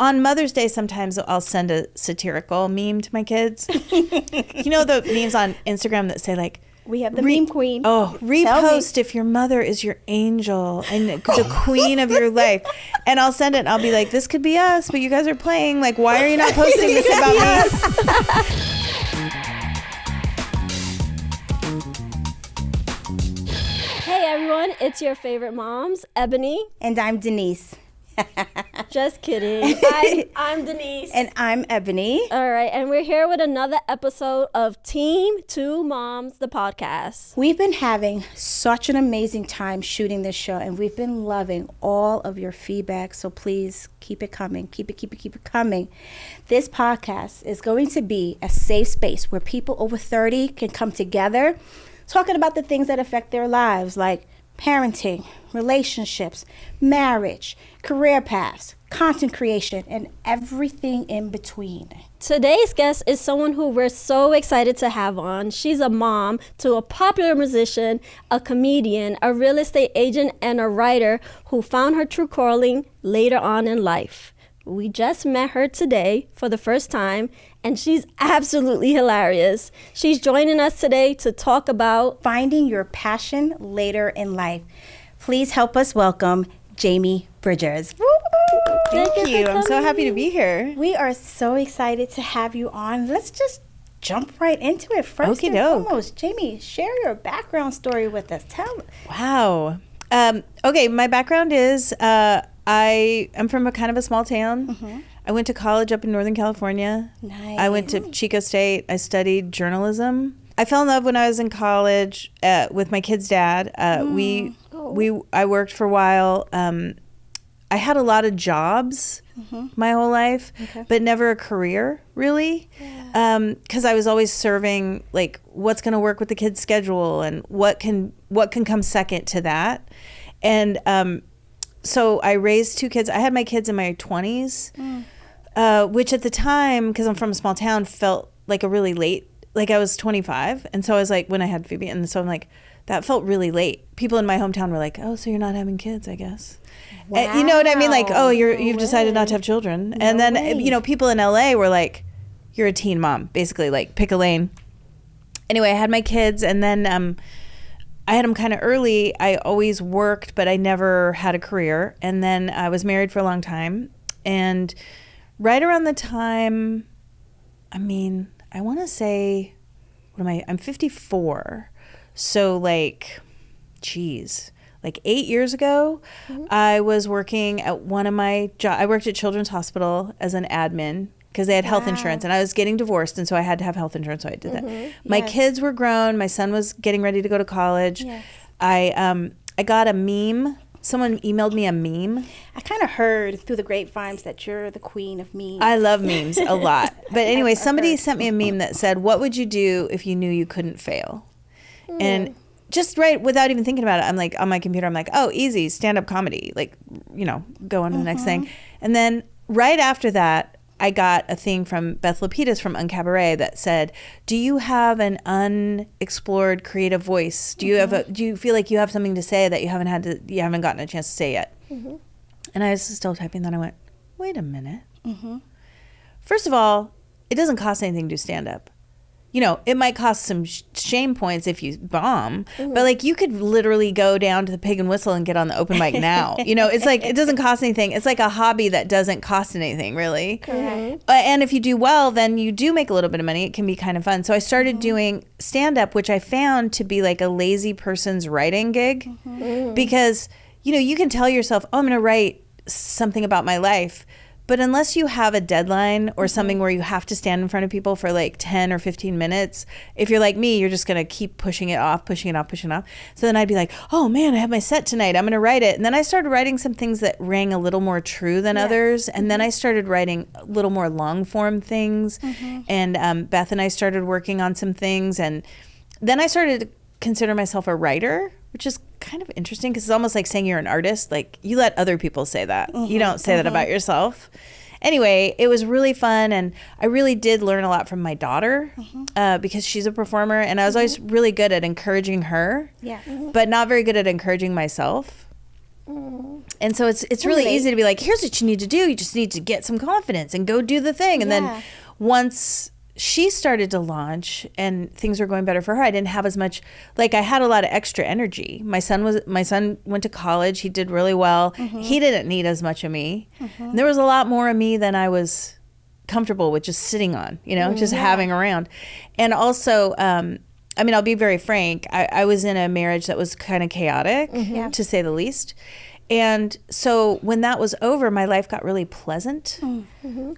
On Mother's Day, sometimes I'll send a satirical meme to my kids. You know the memes on Instagram that say like, we have the meme queen. Oh, repost if your mother is your angel and the queen of your life. And I'll send it and I'll be like, this could be us, but you guys are playing. Like, why are you not posting this about me? Hey everyone, it's your favorite moms, Ebony. And I'm Denise. Just kidding. I'm Denise. And I'm Ebony. All right, and we're here with another episode of TEAM2MOMS, the podcast. We've been having such an amazing time shooting this show, and we've been loving all of your feedback, so please keep it coming. Keep it coming. This podcast is going to be a safe space where people over 30 can come together talking about the things that affect their lives, like parenting, relationships, marriage, career paths, content creation, and everything in between. Today's guest is someone who we're so excited to have on. She's a mom to a popular musician, a comedian, a real estate agent, and a writer who found her true calling later on in life. We just met her today for the first time, and she's absolutely hilarious. She's joining us today to talk about finding your passion later in life. Please help us welcome Phoebe Bridgers. Thank you. I'm so happy to be here. We are so excited to have you on. Let's just jump right into it. First and foremost, Jamie, share your background story with us. Wow. Okay, my background is I am from a kind of a small town. Mm-hmm. I went to college up in Northern California. Nice. I went to Chico State. I studied journalism. I fell in love when I was in college with my kid's dad. I worked for a while. I had a lot of jobs my whole life, but never a career really, because I was always serving like what's going to work with the kid's schedule and what can come second to that. And so I raised two kids. I had my kids in my 20s, which at the time, because I'm from a small town, felt like a really late. Like I was 25, and so I was like, when I had Phoebe, and so I'm like, that felt really late. People in my hometown were like, "Oh, so you're not having kids, I guess." Wow. And, you know what I mean? Like, "Oh, you've decided not to have children." No and then way. you know, people in LA were like, "You're a teen mom," basically, like pick a lane. Anyway, I had my kids, and then I had them kind of early. I always worked, but I never had a career. And then I was married for a long time, and right around the time, I want to say, I'm 54. So like 8 years ago, I was working at one of my jobs. I worked at Children's Hospital as an admin because they had health insurance, and I was getting divorced, and so I had to have health insurance, so I did that. My kids were grown. My son was getting ready to go to college. Yes. I got a meme. Someone emailed me a meme. I kind of heard through the grapevines that you're the queen of memes. I love memes a lot. But anyway, somebody sent me a meme that said, "What would you do if you knew you couldn't fail?" And just right without even thinking about it, I'm like on my computer, I'm like, oh, easy, stand-up comedy. Like, you know, go on to the next thing. And then right after that, I got a thing from Beth Lapidus from Uncabaret that said, "Do you have an unexplored creative voice? Do you feel like you have something to say that you haven't gotten a chance to say yet?" And I was still typing that. I went, wait a minute. First of all, it doesn't cost anything to do stand-up. You know, it might cost some shame points if you bomb, but like you could literally go down to the Pig and Whistle and get on the open mic now. You know, it's like, it doesn't cost anything. It's like a hobby that doesn't cost anything really. And if you do well, then you do make a little bit of money. It can be kind of fun. So I started doing stand-up, which I found to be like a lazy person's writing gig, because, you know, you can tell yourself, oh, I'm going to write something about my life. But unless you have a deadline or something where you have to stand in front of people for like 10 or 15 minutes, if you're like me, you're just going to keep pushing it off. So then I'd be like, oh man, I have my set tonight. I'm going to write it. And then I started writing some things that rang a little more true than others. And then I started writing a little more long form things. And Beth and I started working on some things. And then I started to consider myself a writer, which is kind of interesting because it's almost like saying you're an artist. Like you let other people say that. You don't say that about yourself. Anyway, it was really fun, and I really did learn a lot from my daughter because she's a performer, and I was always really good at encouraging her, but not very good at encouraging myself. And so it's really easy to be like, here's what you need to do. You just need to get some confidence and go do the thing. And then once she started to launch and things were going better for her, I didn't have as much, like I had a lot of extra energy. My son went to college. He did really well. He didn't need as much of me. And there was a lot more of me than I was comfortable with just sitting on, just having around. And also, I mean, I'll be very frank. I was in a marriage that was kind of chaotic, to say the least. And so when that was over, my life got really pleasant,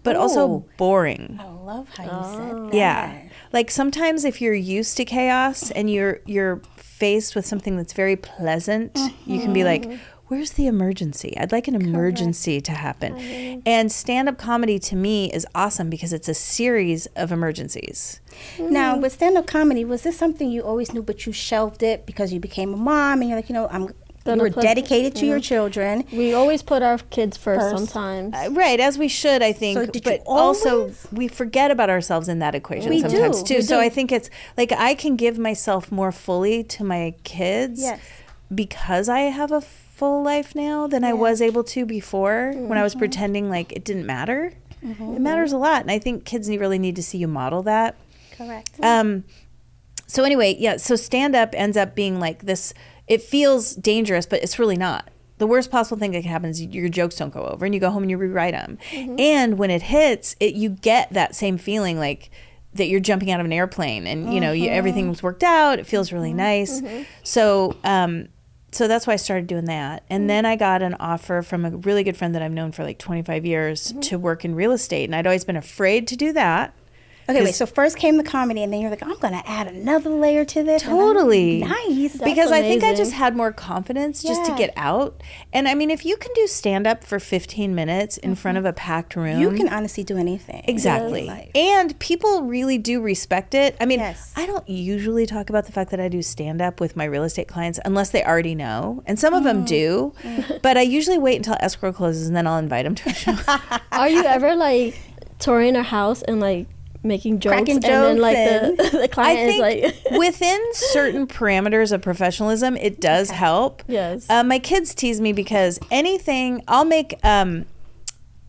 but also boring. I love how you said that. Yeah. Like sometimes if you're used to chaos and you're faced with something that's very pleasant, you can be like, where's the emergency? I'd like an emergency to happen. And stand-up comedy to me is awesome because it's a series of emergencies. Now, with stand-up comedy, was this something you always knew, but you shelved it because you became a mom and you're like, you were dedicated to your children? We always put our kids first sometimes. Right, as we should, I think. So did but you always? Also, we forget about ourselves in that equation We sometimes do. too. So I think it's like I can give myself more fully to my kids because I have a full life now than I was able to before when I was pretending like it didn't matter. It matters a lot. And I think kids really need to see you model that. Correct. So anyway, so stand-up ends up being like this. It feels dangerous, but it's really not. The worst possible thing that can happen is your jokes don't go over and you go home and you rewrite them. And when it hits, you get that same feeling like that you're jumping out of an airplane and, everything's worked out. It feels really nice. So that's why I started doing that. And then I got an offer from a really good friend that I've known for like 25 years to work in real estate. And I'd always been afraid to do that. Okay, wait. So first came the comedy, and then you're like, I'm going to add another layer to this. Totally. Nice. Because I think I just had more confidence just to get out. And I mean, if you can do stand-up for 15 minutes in front of a packed room. You can honestly do anything. Exactly. And people really do respect it. I mean, I don't usually talk about the fact that I do stand-up with my real estate clients unless they already know. And some of them do. But I usually wait until escrow closes and then I'll invite them to a show. Are you ever like touring a house and like making jokes, cracking and jokes then like the client is like within certain parameters of professionalism it does help. Yes. My kids tease me because anything I'll make an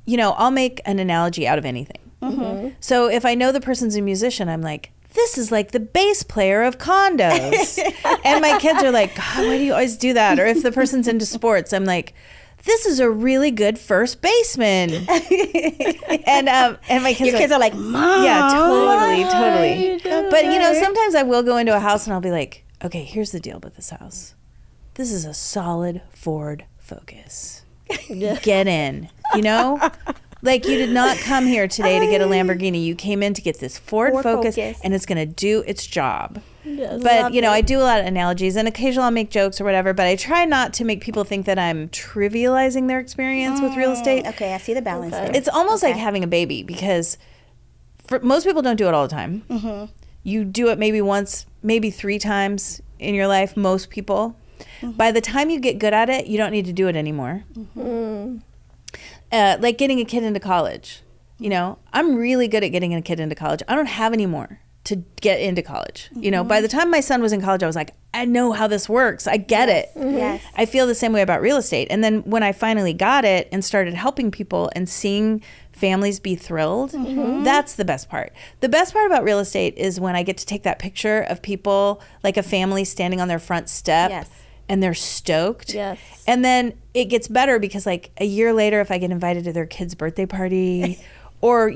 analogy out of anything. So if I know the person's a musician, I'm like, this is like the bass player of Condos. And my kids are like, God, why do you always do that? Or if the person's into sports, I'm like, this is a really good first baseman. and my kids Your kids are like, Mom. Yeah, totally. But sometimes I will go into a house and I'll be like, okay, here's the deal with this house. This is a solid Ford Focus. Get in, Like you did not come here today to get a Lamborghini. You came in to get this Ford Focus and it's going to do its job. Yes. But, I do a lot of analogies and occasionally I'll make jokes or whatever, but I try not to make people think that I'm trivializing their experience with real estate. Okay, I see the balance there. It's almost like having a baby because most people don't do it all the time. You do it maybe once, maybe 3 times in your life, most people. By the time you get good at it, you don't need to do it anymore. Like getting a kid into college. I'm really good at getting a kid into college. I don't have any more to get into college. By the time my son was in college, I was like, I know how this works. I get it. Yes. I feel the same way about real estate. And then when I finally got it and started helping people and seeing families be thrilled, that's the best part. The best part about real estate is when I get to take that picture of people, like a family standing on their front step and they're stoked. Yes. And then it gets better because like a year later, if I get invited to their kid's birthday party or,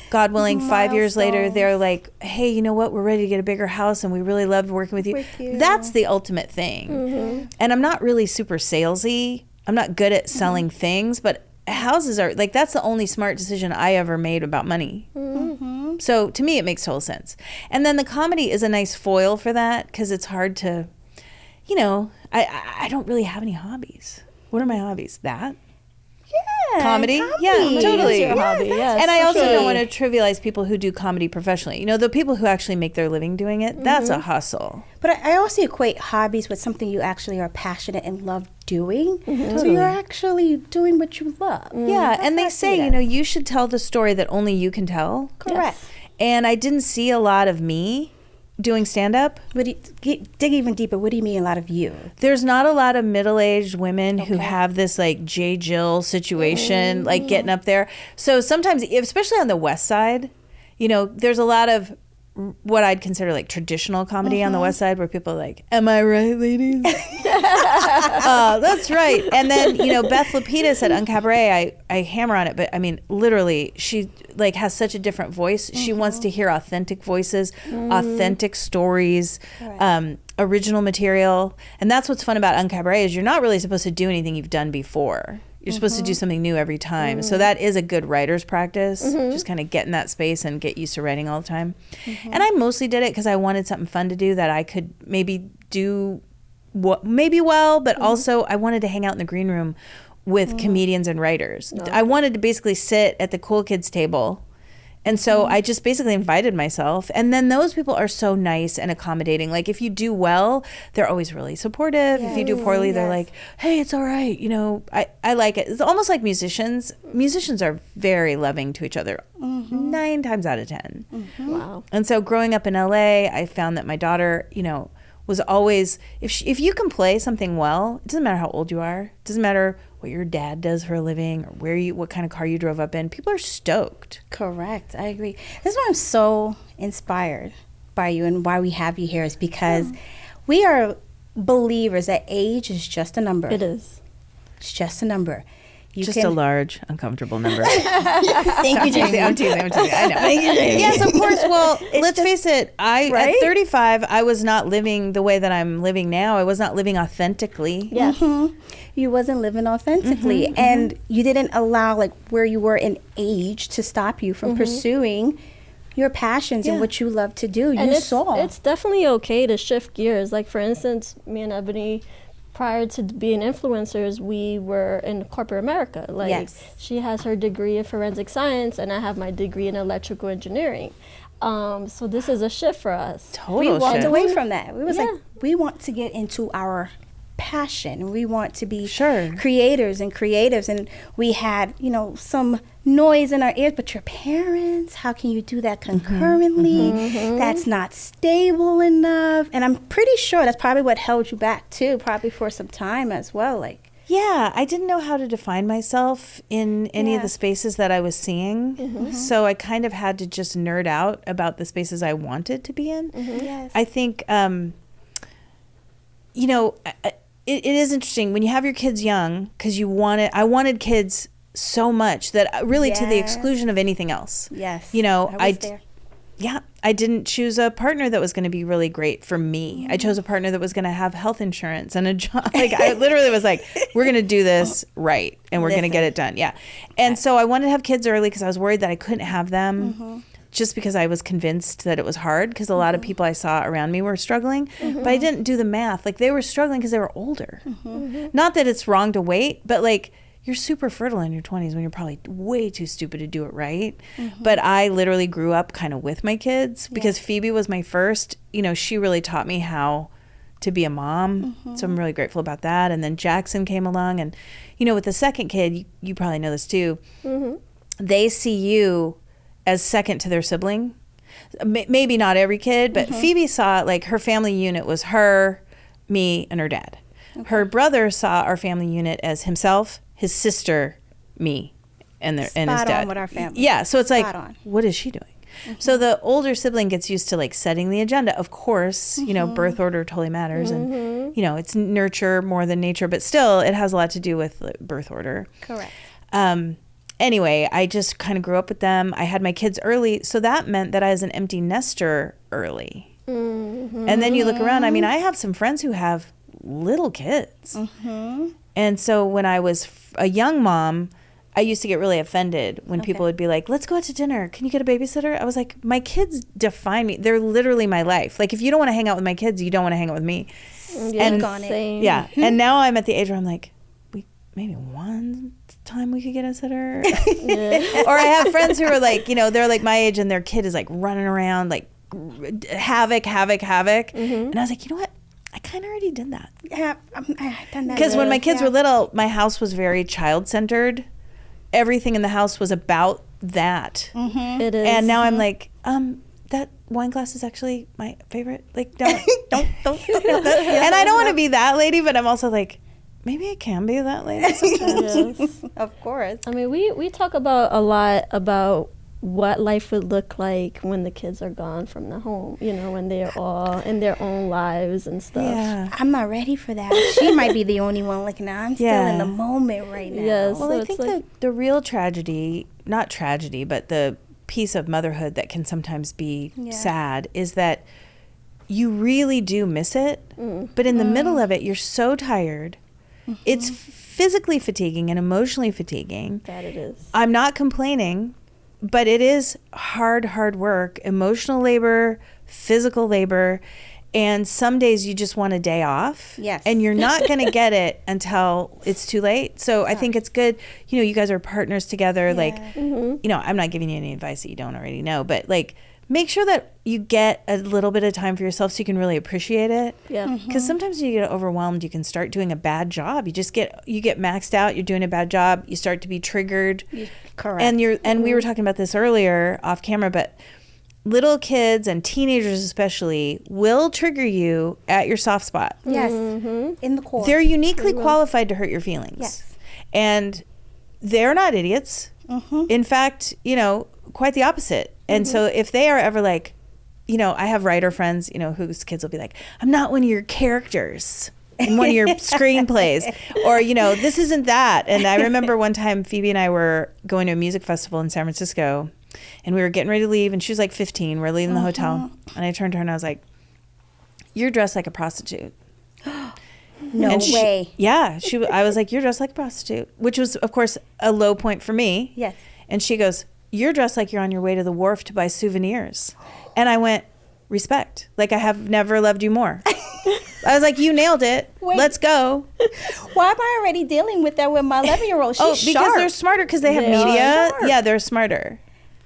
God willing, 5 years later, they're like, hey, you know what? We're ready to get a bigger house and we really loved working with you. That's the ultimate thing. And I'm not really super salesy. I'm not good at selling things, but houses are like, that's the only smart decision I ever made about money. So to me, it makes total sense. And then the comedy is a nice foil for that because it's hard to, I don't really have any hobbies. What are my hobbies? That? Comedy? Yeah, totally. That's your hobby, yes, and I for also sure. don't want to trivialize people who do comedy professionally. The people who actually make their living doing it, that's a hustle. But I also equate hobbies with something you actually are passionate and love doing. So you're actually doing what you love. Yeah, and they say, you should tell the story that only you can tell. Correct. And I didn't see a lot of me doing stand-up. Dig even deeper. What do you mean a lot of you? There's not a lot of middle-aged women who have this like J. Jill situation, like getting up there. So sometimes, especially on the West Side, you know, there's a lot of what I'd consider like traditional comedy on the West Side, where people are like, am I right, ladies? That's right. And then, you know, Beth Lapidus at Uncabaret, I hammer on it, but I mean, literally, she like has such a different voice. She wants to hear authentic voices, authentic stories, original material. And that's what's fun about Uncabaret, is you're not really supposed to do anything you've done before. You're supposed to do something new every time. So that is a good writer's practice, just kind of get in that space and get used to writing all the time. And I mostly did it because I wanted something fun to do that I could maybe do well, but also I wanted to hang out in the green room with comedians and writers. I wanted to basically sit at the cool kids table. And so I just basically invited myself. And then those people are so nice and accommodating. Like if you do well, they're always really supportive. If you do poorly, they're like, hey, it's all right. You know, I like it. It's almost like musicians. Musicians are very loving to each other 9 times out of 10. Wow. And so growing up in LA, I found that my daughter, you know, was always, if you can play something well, it doesn't matter how old you are. It doesn't matter what your dad does for a living or what kind of car you drove up in. People are stoked. Correct. I agree. This is why I'm so inspired by you and why we have you here, is because we are believers that age is just a number. It is. It's just a number. A large, uncomfortable number. Thank you, Jamie. I'm teasing. I know. Thank you, Jamie. Yes, of course. Well, let's face it. At 35, I was not living the way that I'm living now. I was not living authentically. Yes. You wasn't living authentically, and you didn't allow like where you were in age to stop you from pursuing your passions and what you love to do. And it's definitely okay to shift gears. Like for instance, me and Ebony, prior to being influencers, we were in corporate America. Like she has her degree in forensic science and I have my degree in electrical engineering. So this is a shift for us. We walked away from that. We was like, we want to get into our passion. We want to be creators and creatives. And we had, you know, some noise in our ears, but your parents, how can you do that concurrently? That's not stable enough. And I'm pretty sure that's probably what held you back too, probably for some time as well. Like, yeah, I didn't know how to define myself in any of the spaces that I was seeing. So I kind of had to just nerd out about the spaces I wanted to be in. I think, you know, it is interesting when you have your kids young, because I wanted kids so much that really to the exclusion of anything else. You know, I didn't choose a partner that was going to be really great for me. I chose a partner that was going to have health insurance and a job. Like I literally was like, we're going to do this right and we're going to get it done. And so I wanted to have kids early because I was worried that I couldn't have them. Just because I was convinced that it was hard, because a lot of people I saw around me were struggling, but I didn't do the math. Like they were struggling because they were older. Not that it's wrong to wait, but like you're super fertile in your 20s when you're probably way too stupid to do it right. But I literally grew up kind of with my kids because Phoebe was my first. You know, she really taught me how to be a mom. So I'm really grateful about that. And then Jackson came along, and you know, with the second kid, you probably know this too. They see you as second to their sibling. Maybe not every kid, but Phoebe saw it like her family unit was her, me, and her dad. Her brother saw our family unit as himself, his sister, me, and his dad. Spot on with our family. Yeah, so it's like, what is she doing? So the older sibling gets used to like setting the agenda. Of course, you know, birth order totally matters, and you know, it's nurture more than nature, but still, it has a lot to do with birth order. Correct. Anyway, I just kind of grew up with them. I had my kids early, so that meant that I was an empty nester early. And then you look around, I mean, I have some friends who have little kids. And so when I was a young mom, I used to get really offended when people would be like, let's go out to dinner. Can you get a babysitter? I was like, my kids define me. They're literally my life. Like, if you don't want to hang out with my kids, you don't want to hang out with me. And and now I'm at the age where I'm like, maybe one time we could get a sitter. Or I have friends who are like, you know, they're like my age and their kid is like running around like havoc. And I was like, you know what? I kind of already did that. Yeah, I've done that. Because when my kids were little, my house was very child-centered. Everything in the house was about that. It is. And now I'm like, that wine glass is actually my favorite. Like, don't. And I don't want to be that lady, but I'm also like, maybe I can be that lady sometimes. Yes. Of course. I mean, we talk about a lot about what life would look like when the kids are gone from the home, you know, when they're all in their own lives and stuff. Yeah. I'm not ready for that. She might be the only one like, nah, I'm still in the moment right now. Yes. Well, So I think like, the real tragedy, not tragedy, but the piece of motherhood that can sometimes be sad is that you really do miss it. But in the middle of it, you're so tired. It's physically fatiguing and emotionally fatiguing. that it is. I'm not complaining, but it is hard work, emotional labor, physical labor. And some days you just want a day off. Yes. And you're not going to get it until it's too late. So I think it's good. You know, you guys are partners together. Like, you know, I'm not giving you any advice that you don't already know, but like, make sure that you get a little bit of time for yourself so you can really appreciate it. Yeah. Because sometimes when you get overwhelmed, you can start doing a bad job. You get maxed out. You're doing a bad job. You start to be triggered. Correct. And we were talking about this earlier off camera, but little kids and teenagers especially will trigger you at your soft spot. Yes. In the core. They're uniquely qualified to hurt your feelings. Yes. And they're not idiots. In fact, you know, quite the opposite. And so if they are ever like, you know, I have writer friends, you know, whose kids will be like, I'm not one of your characters in one of your screenplays, or, you know, this isn't that. And I remember one time Phoebe and I were going to a music festival in San Francisco, and we were getting ready to leave, and she was like 15. We're leaving the hotel, and I turned to her and I was like, you're dressed like a prostitute. No way. I was like, you're dressed like a prostitute, which was, of course, a low point for me. Yes. And she goes, you're dressed like you're on your way to the wharf to buy souvenirs. And I went, respect. Like, I have never loved you more. I was like, you nailed it. Wait. Let's go. Why am I already dealing with that with my 11-year-old? She's Because sharp. they're smarter, because they have They are media. sharp. Yeah, they're smarter.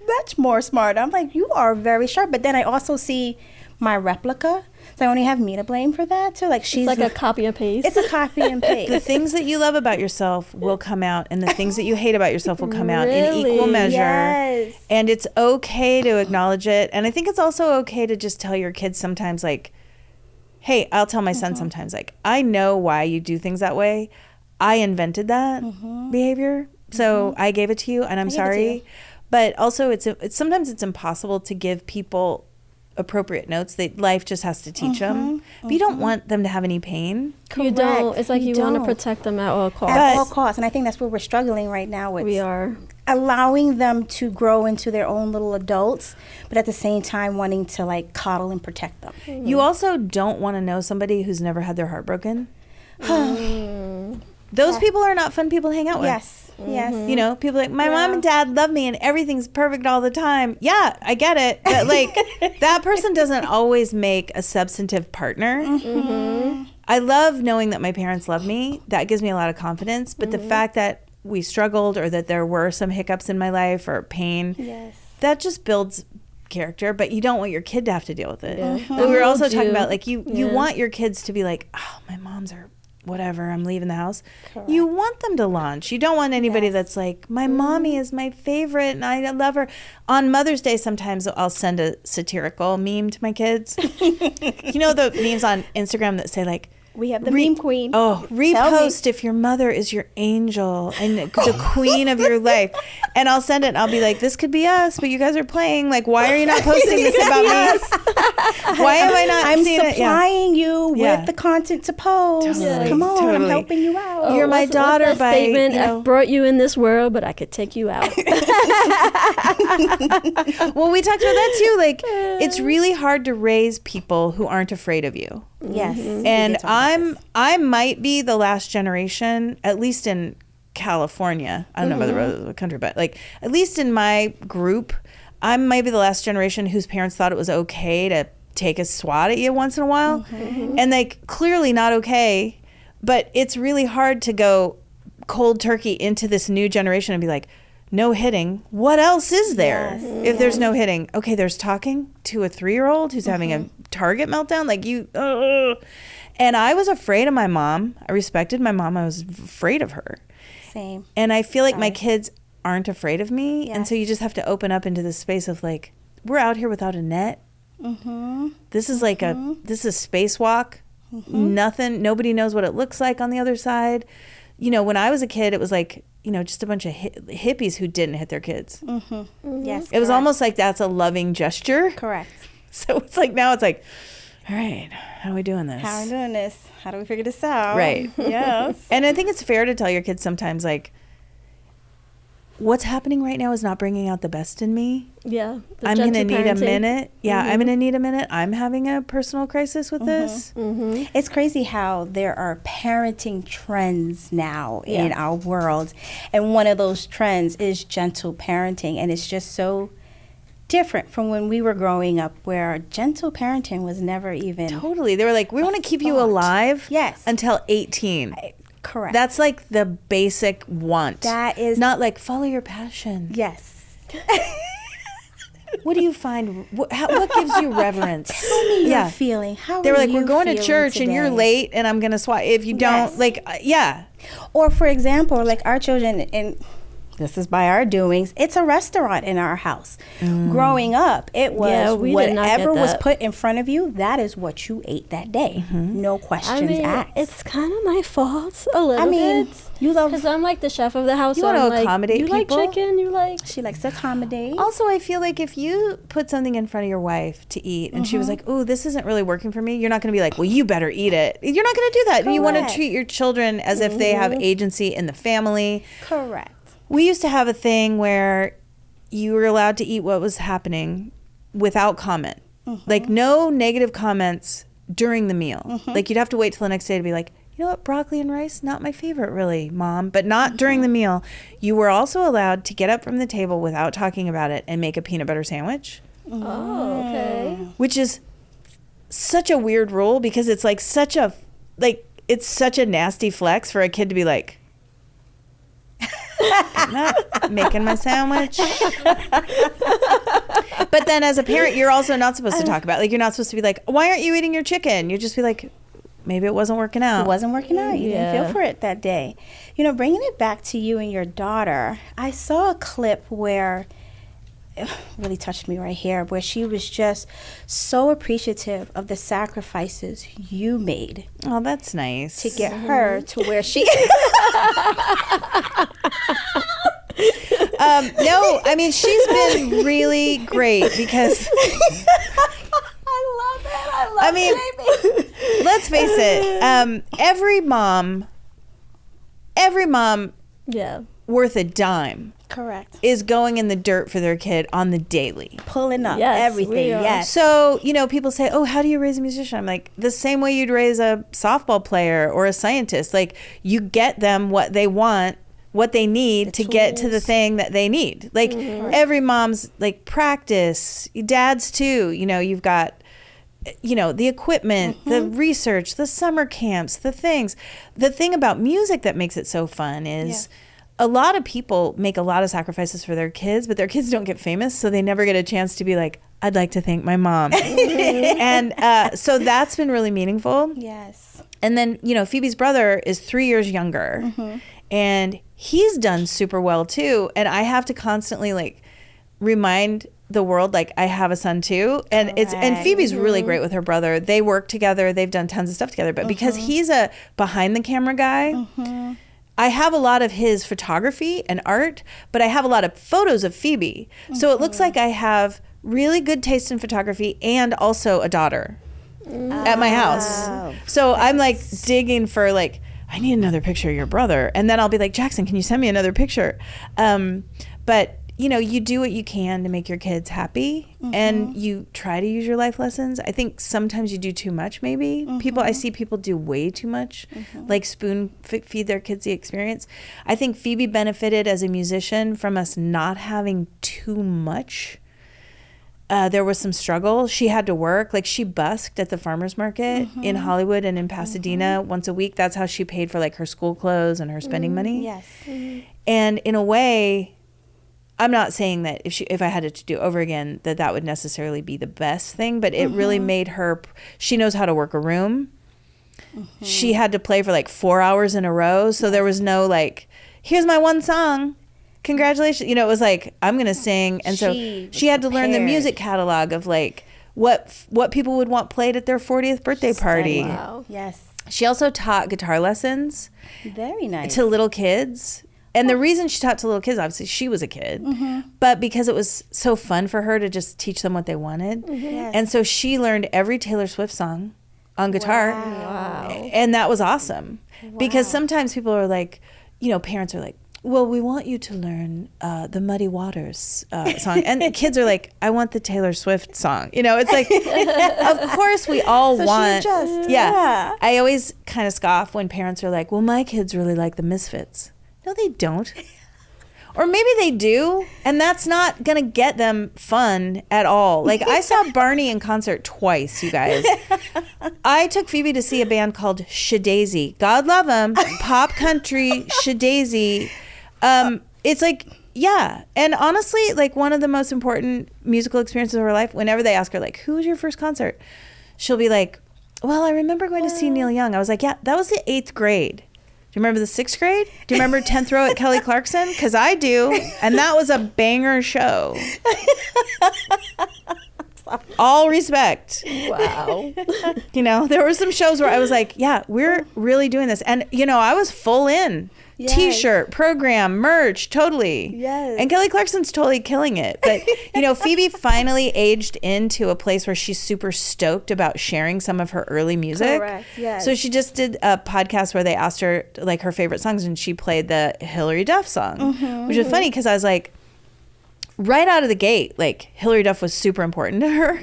Much more smart. I'm like, you are very sharp. But then I also see my replica. So I only have me to blame for that too. Like, she's It's like a copy and paste. It's a copy and paste. The things that you love about yourself will come out, and the things that you hate about yourself will come out in Really? equal measure. Yes. And it's okay to acknowledge it. And I think it's also okay to just tell your kids sometimes, like, hey, I'll tell my son sometimes, like, I know why you do things that way. I invented that behavior. So I gave it to you, and I'm I gave it to sorry. you. But also it's sometimes it's impossible to give people appropriate notes. That life just has to teach them. But you don't want them to have any pain. You don't. Correct. It's like you want to don't. protect them at all costs. At all costs. And I think that's where we're struggling right now with We are. allowing them to grow into their own little adults, but at the same time wanting to like coddle and protect them. You also don't want to know somebody who's never had their heart broken. Those people are not fun people to hang out with. Yes. Yes. You know, people like, my mom and dad love me and everything's perfect all the time. Yeah, I get it. But like, that person doesn't always make a substantive partner. I love knowing that my parents love me. That gives me a lot of confidence. But the fact that we struggled, or that there were some hiccups in my life or pain, Yes. that just builds character. But you don't want your kid to have to deal with it. Yeah. But we were also Molds talking you. about, like, you Yeah. want your kids to be like, oh, my mom's are whatever, I'm leaving the house. You want them to launch. You don't want anybody that's like, my mommy is my favorite and I love her. On Mother's Day, sometimes I'll send a satirical meme to my kids. You know the memes on Instagram that say like, We have the meme queen. oh, repost if your mother is your angel and the queen of your life. And I'll send it and I'll be like, this could be us, but you guys are playing. Like, why are you not posting this about me? Why am I not I'm seeing it? Yeah. supplying you Yeah. with the content to post. Totally, Come on, totally. I'm helping you out. You're my What's daughter that by, statement, you know. I brought you in this world, but I could take you out. Well, we talked about that too. Like, it's really hard to raise people who aren't afraid of you. Yes. And I might be the last generation, at least in California. I don't know about the rest of the country, but like, at least in my group, I might be the last generation whose parents thought it was okay to take a swat at you once in a while. And like, clearly not okay, but it's really hard to go cold turkey into this new generation and be like, no hitting. What else is there if there's no hitting? Okay, there's talking to a 3-year-old who's having a Target meltdown. Like you, and I was afraid of my mom. I respected my mom. I was afraid of her. Same. And I feel like my kids aren't afraid of me. And so Yes. you just have to open up into this space of like, we're out here without a net. This is like this is spacewalk. Nothing, nobody knows what it looks like on the other side. You know, when I was a kid, it was like, you know, just a bunch of hippies who didn't hit their kids. Yes. It was almost like that's a loving gesture. Correct. So it's like, now it's like, all right, how are we doing this? How are we doing this? How do we figure this out? Right. Yes. And I think it's fair to tell your kids sometimes, like, what's happening right now is not bringing out the best in me. Yeah. I'm going to need a minute. Yeah, I'm going to need a minute. I'm having a personal crisis with this. It's crazy how there are parenting trends now in our world. And one of those trends is gentle parenting. And it's just so different from when we were growing up, where gentle parenting was never even. Totally. They were like, we want to keep you alive until 18. Correct. That's like the basic want. That is not like follow your passion. Yes. What do you find? What gives you reverence? Tell me your feeling. How they were like, you we're going to feeling church today? and you're late, and I'm gonna swat if you don't. Like, Or for example, like our children, and this is by our doings, it's a restaurant in our house. Growing up, it was whatever was put in front of you, that is what you ate that day. No questions asked. It's kind of my fault a little bit. You love, because I'm like the chef of the house. You want to accommodate people. You like chicken. You like. She likes to accommodate. Also, I feel like if you put something in front of your wife to eat, and she was like, "Oh, this isn't really working for me," you're not going to be like, "Well, you better eat it." You're not going to do that. You want to treat your children as if they have agency in the family. Correct. We used to have a thing where you were allowed to eat what was happening without comment. Like, no negative comments during the meal. Like, you'd have to wait till the next day to be like, you know what, broccoli and rice, not my favorite really, Mom, but not during the meal. You were also allowed to get up from the table without talking about it and make a peanut butter sandwich. Oh, okay. Which is such a weird rule, because it's like it's such a nasty flex for a kid to be like, I'm not making my sandwich. But then as a parent, you're also not supposed to talk about it. Like, you're not supposed to be like, why aren't you eating your chicken? You just be like, maybe it wasn't working out. It wasn't working out. You didn't feel for it that day. You know, bringing it back to you and your daughter, I saw a clip where it really touched me right here, where she was just so appreciative of the sacrifices you made. Oh, that's nice. To get her to where she no, I mean, she's been really great, because I love it. Baby. Let's face it, every mom worth a dime correct is going in the dirt for their kid on the daily, pulling up everything. Yes. So, you know, people say, oh, how do you raise a musician? I'm like, the same way you'd raise a softball player or a scientist. Like, you get them what they want, what they need to get to the thing that they need. Like, every mom's like practice, dads too. You know, you've got, you know, the equipment, the research, the summer camps, the things. The thing about music that makes it so fun is a lot of people make a lot of sacrifices for their kids, but their kids don't get famous, so they never get a chance to be like, I'd like to thank my mom. And so that's been really meaningful. Yes. And then, you know, Phoebe's brother is 3 years younger, and he's done super well too. And I have to constantly like remind the world, like, I have a son too. And and Phoebe's really great with her brother. They work together. They've done tons of stuff together. But because he's a behind the camera guy, I have a lot of his photography and art, but I have a lot of photos of Phoebe. So it looks like I have really good taste in photography and also a daughter at my house. So I'm like digging for like, I need another picture of your brother. And then I'll be like, Jackson, can you send me another picture? But you know, you do what you can to make your kids happy, and you try to use your life lessons. I think sometimes you do too much, maybe. I see people do way too much, like spoon feed their kids the experience. I think Phoebe benefited as a musician from us not having too much. There was some struggle. She had to work. Like, she busked at the farmer's market in Hollywood and in Pasadena once a week. That's how she paid for like her school clothes and her spending money. Yes. And in a way, I'm not saying that if I had it to do over again, that would necessarily be the best thing, but it really made her, she knows how to work a room. She had to play for like 4 hours in a row. So there was no like, here's my one song. congratulations. You know, it was like, I'm going to sing. And so she had to learn the music catalog of like what people would want played at their 40th birthday party. Wow. Yes. She also taught guitar lessons. Very nice. To little kids. And the reason she taught to little kids, obviously, she was a kid, but because it was so fun for her to just teach them what they wanted. Yes. And so she learned every Taylor Swift song on guitar. Wow. And that was awesome. Because sometimes people are like, you know, parents are like, well, we want you to learn the Muddy Waters song. And the kids are like, I want the Taylor Swift song. You know, it's like, of course we all want. Yeah. I always kind of scoff when parents are like, well, my kids really like the Misfits. No, they don't. Or maybe they do, and that's not going to get them fun at all. Like, I saw Barney in concert twice, you guys. I took Phoebe to see a band called Shadazy. God love them. Pop country Shadazy. It's like, yeah. And honestly, like, one of the most important musical experiences of her life, whenever they ask her, like, who was your first concert? She'll be like, well, I remember going to see Neil Young. I was like, yeah, that was the 8th grade. Do you remember the 6th grade? Do you remember 10th row at Kelly Clarkson? Because I do. And that was a banger show. All respect. Wow. You know, there were some shows where I was like, yeah, we're really doing this. And, you know, I was full in. Yes. T-shirt, program, merch, totally. Yes. And Kelly Clarkson's totally killing it. But, you know, Phoebe finally aged into a place where she's super stoked about sharing some of her early music. Correct, yes. So she just did a podcast where they asked her, like, her favorite songs, and she played the Hillary Duff song, which was funny because I was like, right out of the gate, like, Hillary Duff was super important to her.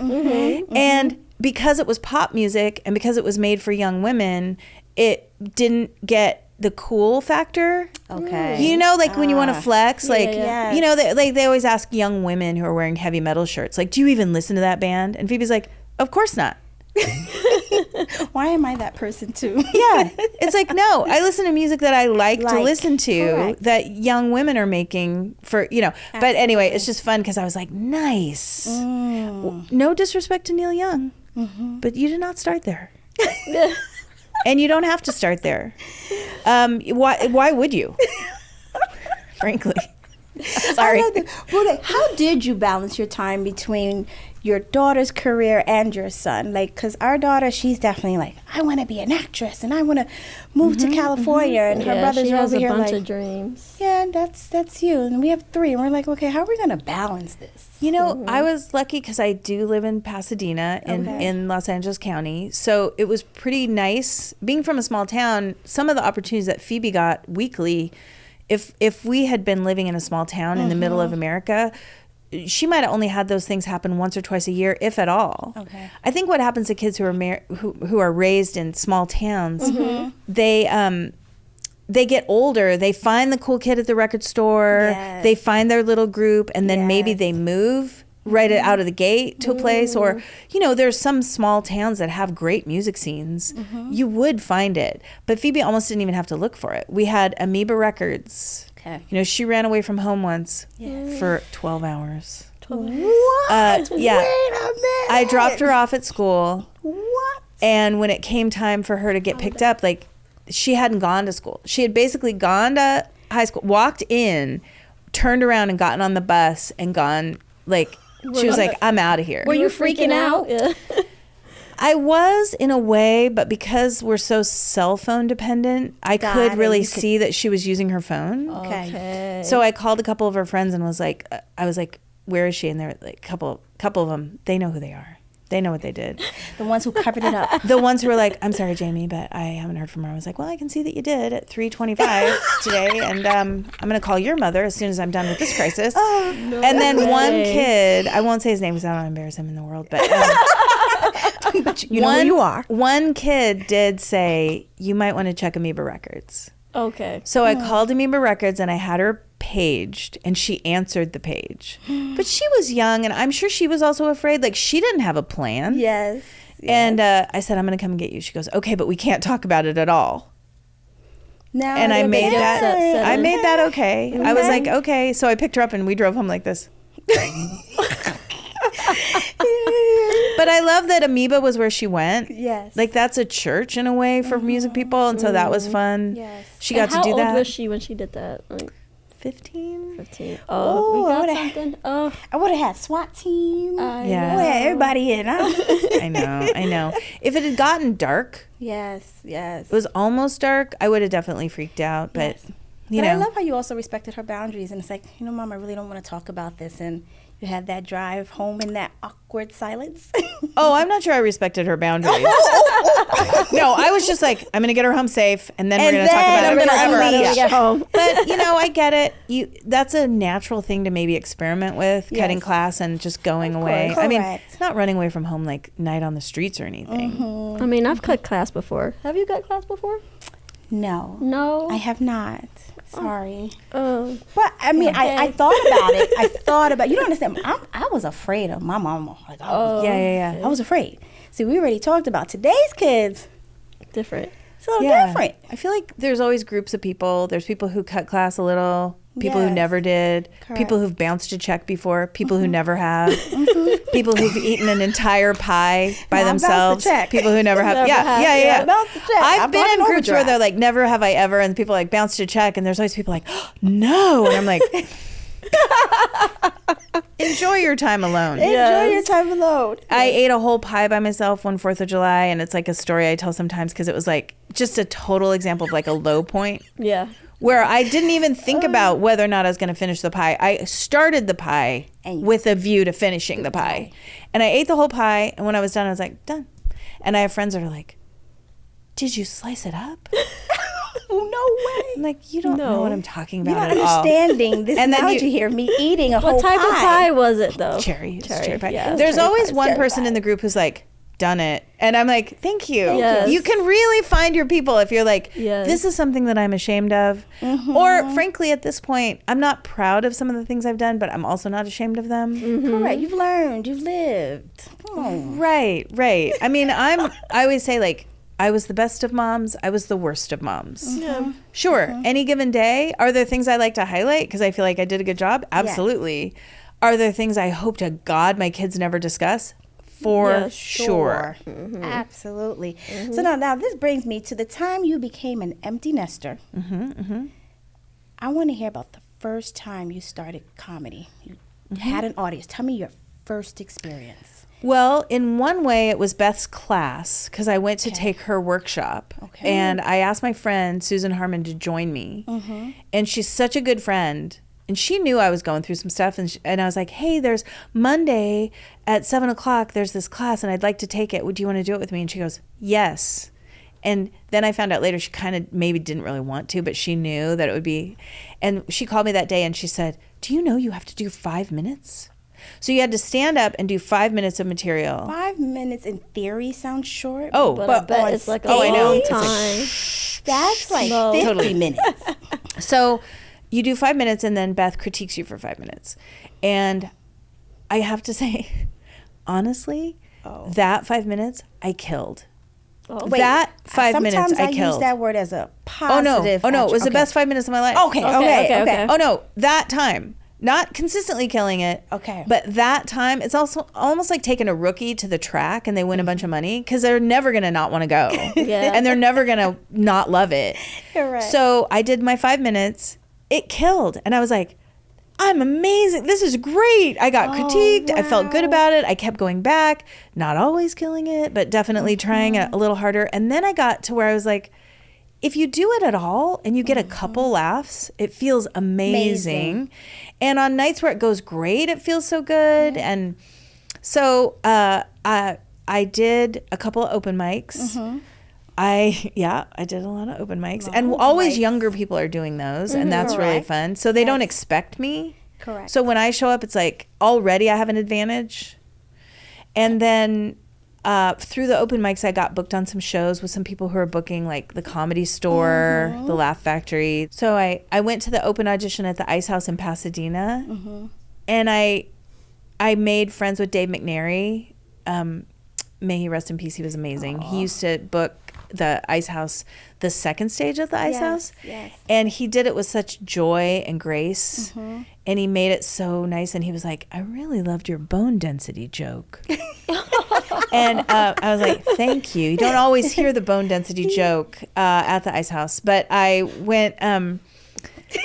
And because it was pop music and because it was made for young women, it didn't get the cool factor. Okay. You know, like when you want to flex, like, yeah. you know, they always ask young women who are wearing heavy metal shirts, like, do you even listen to that band? And Phoebe's like, of course not. Why am I that person too? Yeah. It's like, no, I listen to music that I like to listen to, correct. that young women are making for, you know. But anyway, it's just fun because I was like, nice. No disrespect to Neil Young, but you did not start there. And you don't have to start there. Why would you? Frankly. Sorry. Well, how did you balance your time between your daughter's career and your son? Like, because our daughter, she's definitely like, I want to be an actress and I want to move to California. And her brothers she are has over a here bunch like, of dreams. yeah, that's you. And we have 3. And we're like, okay, how are we going to balance this? You know, I was lucky because I do live in Pasadena in Los Angeles County. So it was pretty nice. Being from a small town, some of the opportunities that Phoebe got weekly, if we had been living in a small town in the middle of America, she might have only had those things happen once or twice a year, if at all. Okay. I think what happens to kids who are who are raised in small towns, they get older, they find the cool kid at the record store, they find their little group, and then maybe they move right out of the gate to a place. Or, you know, there's some small towns that have great music scenes. You would find it. But Phoebe almost didn't even have to look for it. We had Amoeba Records. Okay. You know, she ran away from home once for 12 hours. What? Yeah. Wait a minute. I dropped her off at school. What? And when it came time for her to get picked up, like, she hadn't gone to school. She had basically gone to high school, walked in, turned around and gotten on the bus and gone, like, she was like, I'm out of here. Were you freaking out? Yeah. I was in a way, but because we're so cell phone dependent, I could really see that she was using her phone. Okay. So I called a couple of her friends and was like, where is she? And they're like, couple of them, they know who they are. They know what they did. The ones who covered it up. The ones who were like, I'm sorry, Jamie, but I haven't heard from her. I was like, well, I can see that you did at 3:25 today, and I'm going to call your mother as soon as I'm done with this crisis. And then one kid, I won't say his name because I don't want to embarrass him in the world, but, but you know who you are. One kid did say, you might want to check Amoeba Records. Okay. So I called Amoeba Records and I had her paged, and she answered the page. But she was young, and I'm sure she was also afraid. Like, she didn't have a plan. Yes. And I said, I'm going to come and get you. She goes, okay, but we can't talk about it at all. Now And I made that okay. I was like, Okay. okay. So I picked her up and we drove home like this. But I love that Amoeba was where she went. Yes. Like, that's a church in a way for music people. And so that was fun. Yes. She got to do How that. old was she when she did that? Like, 15. 15. Oh, Oh, we got I something. Oh, I would have had SWAT team. Yeah. I would have had everybody in. I know. If it had gotten dark, Yes. it was almost dark, I would have definitely freaked out. But, Yes. you But know. I love how you also respected her boundaries. And it's like, Mom, I really don't want to talk about this. And you had that drive home in that awkward silence. Oh, I'm not sure I respected her boundaries. No, I was just like, I'm going to get her home safe, and then we're going to talk about it forever. when we get home. But, I get it. That's a natural thing to maybe experiment with, cutting Yes. class and just going Of away. course. I mean, Correct. not running away from home like night on the streets or anything. I mean, I've cut class before. Have you cut class before? No. No. I have not. Sorry. Oh. But I mean, Okay. I thought about it. You don't understand. I was afraid of my mama. Like, Yeah. I was afraid. See, we already talked about today's kids. Different. It's a little different. I feel like there's always groups of people. There's people who cut class a little, people who Yes. never did, people Correct. who've bounced a check before, people who never have, people who've eaten an entire pie by No, I bounced the themselves, check. people who never have. Never Yeah. have, Bounced the check. I've I'm been on in groups where overdrive. they're like, never have I ever, and people like bounced a check, and there's always people like, oh, no, and I'm like, enjoy your time alone. Enjoy your time alone. I ate a whole pie by myself one 4th of July, and it's like a story I tell sometimes because it was like just a total example of like a low point Yeah. where I didn't even think about whether or not I was going to finish the pie. I started the pie And- with a view to finishing the pie. And I ate the whole pie, and when I was done, I was like, done. And I have friends that are like, did you slice it up? No way. I'm like, you don't know No. what I'm talking You're about not at all. understanding this And then analogy you- here. Me eating a whole What type of pie was it, though? Cherry. It's Cherry, cherry pie. yeah. There's Cherry always pie, one cherry person pie. in the group who's like, done it. And I'm like, thank you. Yes. You can really find your people if you're like, Yes. this is something that I'm ashamed of. Or frankly, at this point, I'm not proud of some of the things I've done, but I'm also not ashamed of them. Correct. You've learned. You've lived. Oh. Right. I mean, I always say like, I was the best of moms. I was the worst of moms. Yeah. Sure. Any given day, are there things I like to highlight because I feel like I did a good job? Absolutely. Are there things I hope to God my kids never discuss? For Yeah, sure. Absolutely. So now this brings me to the time you became an empty nester. I want to hear about the first time you started comedy. You had an audience. Tell me your first experience. Well, in one way, it was Beth's class because I went to take her workshop. Okay. And I asked my friend, Susan Harmon, to join me. And she's such a good friend. And she knew I was going through some stuff. And I was like, hey, there's Monday at 7 o'clock, there's this class, and I'd like to take it. Would you want to do it with me? And she goes, yes. And then I found out later she kind of maybe didn't really want to, but she knew that it would be. And she called me that day and she said, do you know you have to do 5 minutes? So you had to stand up and do 5 minutes of material. 5 minutes in theory sounds short. Oh, But I bet on it's like a stage, I know. long It's like, time. that's like No. 50 Totally. minutes. So you do 5 minutes and then Beth critiques you for 5 minutes. And I have to say, honestly, that 5 minutes I killed. Oh. Wait, that 5 minutes sometimes I use killed. that word as a Oh positive. no, it was the okay. best 5 minutes of my life. Okay. Okay. Oh no, that time. Not consistently killing it. Okay. But that time, it's also almost like taking a rookie to the track and they win a bunch of money because they're never going to not want to go. Yeah. And they're never going to not love it. Correct. So I did my 5 minutes. It killed. And I was like, I'm amazing. This is great. I got critiqued. I felt good about it. I kept going back. Not always killing it, but definitely trying it a little harder. And then I got to where I was like, if you do it at all and you get a couple laughs, it feels amazing. And on nights where it goes great, it feels so good. And so I did a couple of open mics. I did a lot of open mics. And always younger people are doing those. And that's really Correct. fun. So they don't expect me. Correct. So when I show up, it's like already I have an advantage. And then through the open mics, I got booked on some shows with some people who are booking like the Comedy Store, the Laugh Factory. So I went to the open audition at the Ice House in Pasadena, and I made friends with Dave McNary. May he rest in peace. He was amazing. He used to book the Ice House, the second stage of the Ice House. Yes. And he did it with such joy and grace. And he made it so nice. And he was like, I really loved your bone density joke. And I was like, thank you. You don't always hear the bone density joke at the Ice House. But I went,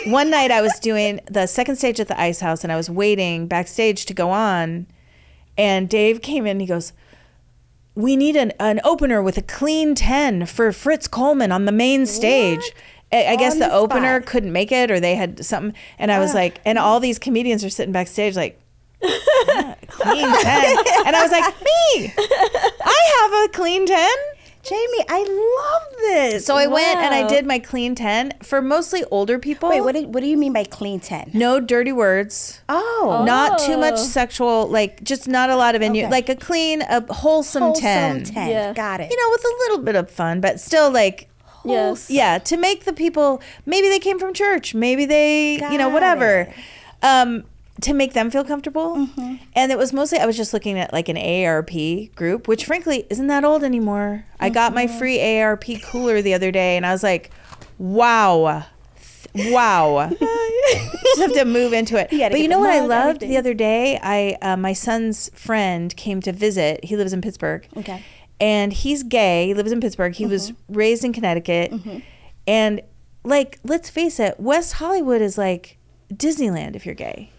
one night I was doing the second stage at the Ice House, and I was waiting backstage to go on, and Dave came in and he goes, we need an opener with a clean 10 for Fritz Coleman on the main stage. I guess the opener couldn't make it, or they had something. And I was like, and all these comedians are sitting backstage like, clean 10. And I was like, me, I have a clean 10. Jamie, I love this. So I went and I did my clean 10 for mostly older people. Wait, what do you mean by clean 10? No dirty words. Oh. Not too much sexual, like just not a lot of innuendo. Like a clean, a wholesome 10. Yeah. Got it. You know, with a little bit of fun, but still like, Yes. yeah, to make the people, maybe they came from church, maybe they, Got whatever. To make them feel comfortable. And it was mostly, I was just looking at like an AARP group, which frankly isn't that old anymore. I got my free AARP cooler the other day and I was like, wow. Just have to move into it. But you know what I loved the other day? My son's friend came to visit. He lives in Pittsburgh. Okay. And he's gay. He lives in Pittsburgh. He was raised in Connecticut. And like, let's face it, West Hollywood is like Disneyland if you're gay.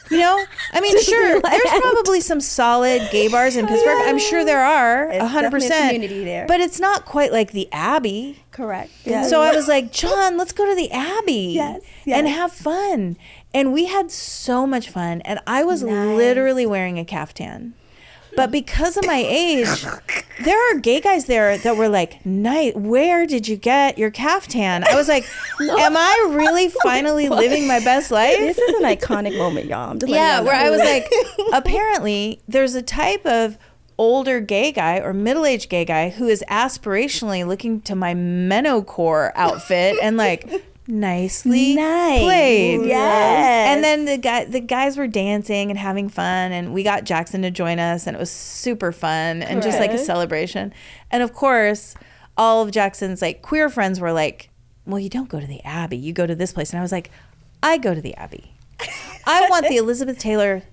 You know, I mean, sure, there's probably some solid gay bars in Pittsburgh. I'm sure there are, 100%. Community there. But it's not quite like the Abbey. Correct. So I was like, John, let's go to the Abbey Yes. and have fun. And we had so much fun. And I was literally wearing a caftan. But because of my age, there are gay guys there that were like, "Night, where did you get your caftan?" I was like, "Am I really finally living my best life?" This is an iconic moment, y'all. I'm just letting Yeah, y'all where know. I was like, apparently there's a type of older gay guy or middle-aged gay guy who is aspirationally looking to my menocore outfit and like, nicely played. Yes. And then the guys were dancing and having fun, and we got Jackson to join us, and it was super fun and just like a celebration. And of course, all of Jackson's like queer friends were like, well, you don't go to the Abbey, you go to this place. And I was like, I go to the Abbey. I want the Elizabeth Taylor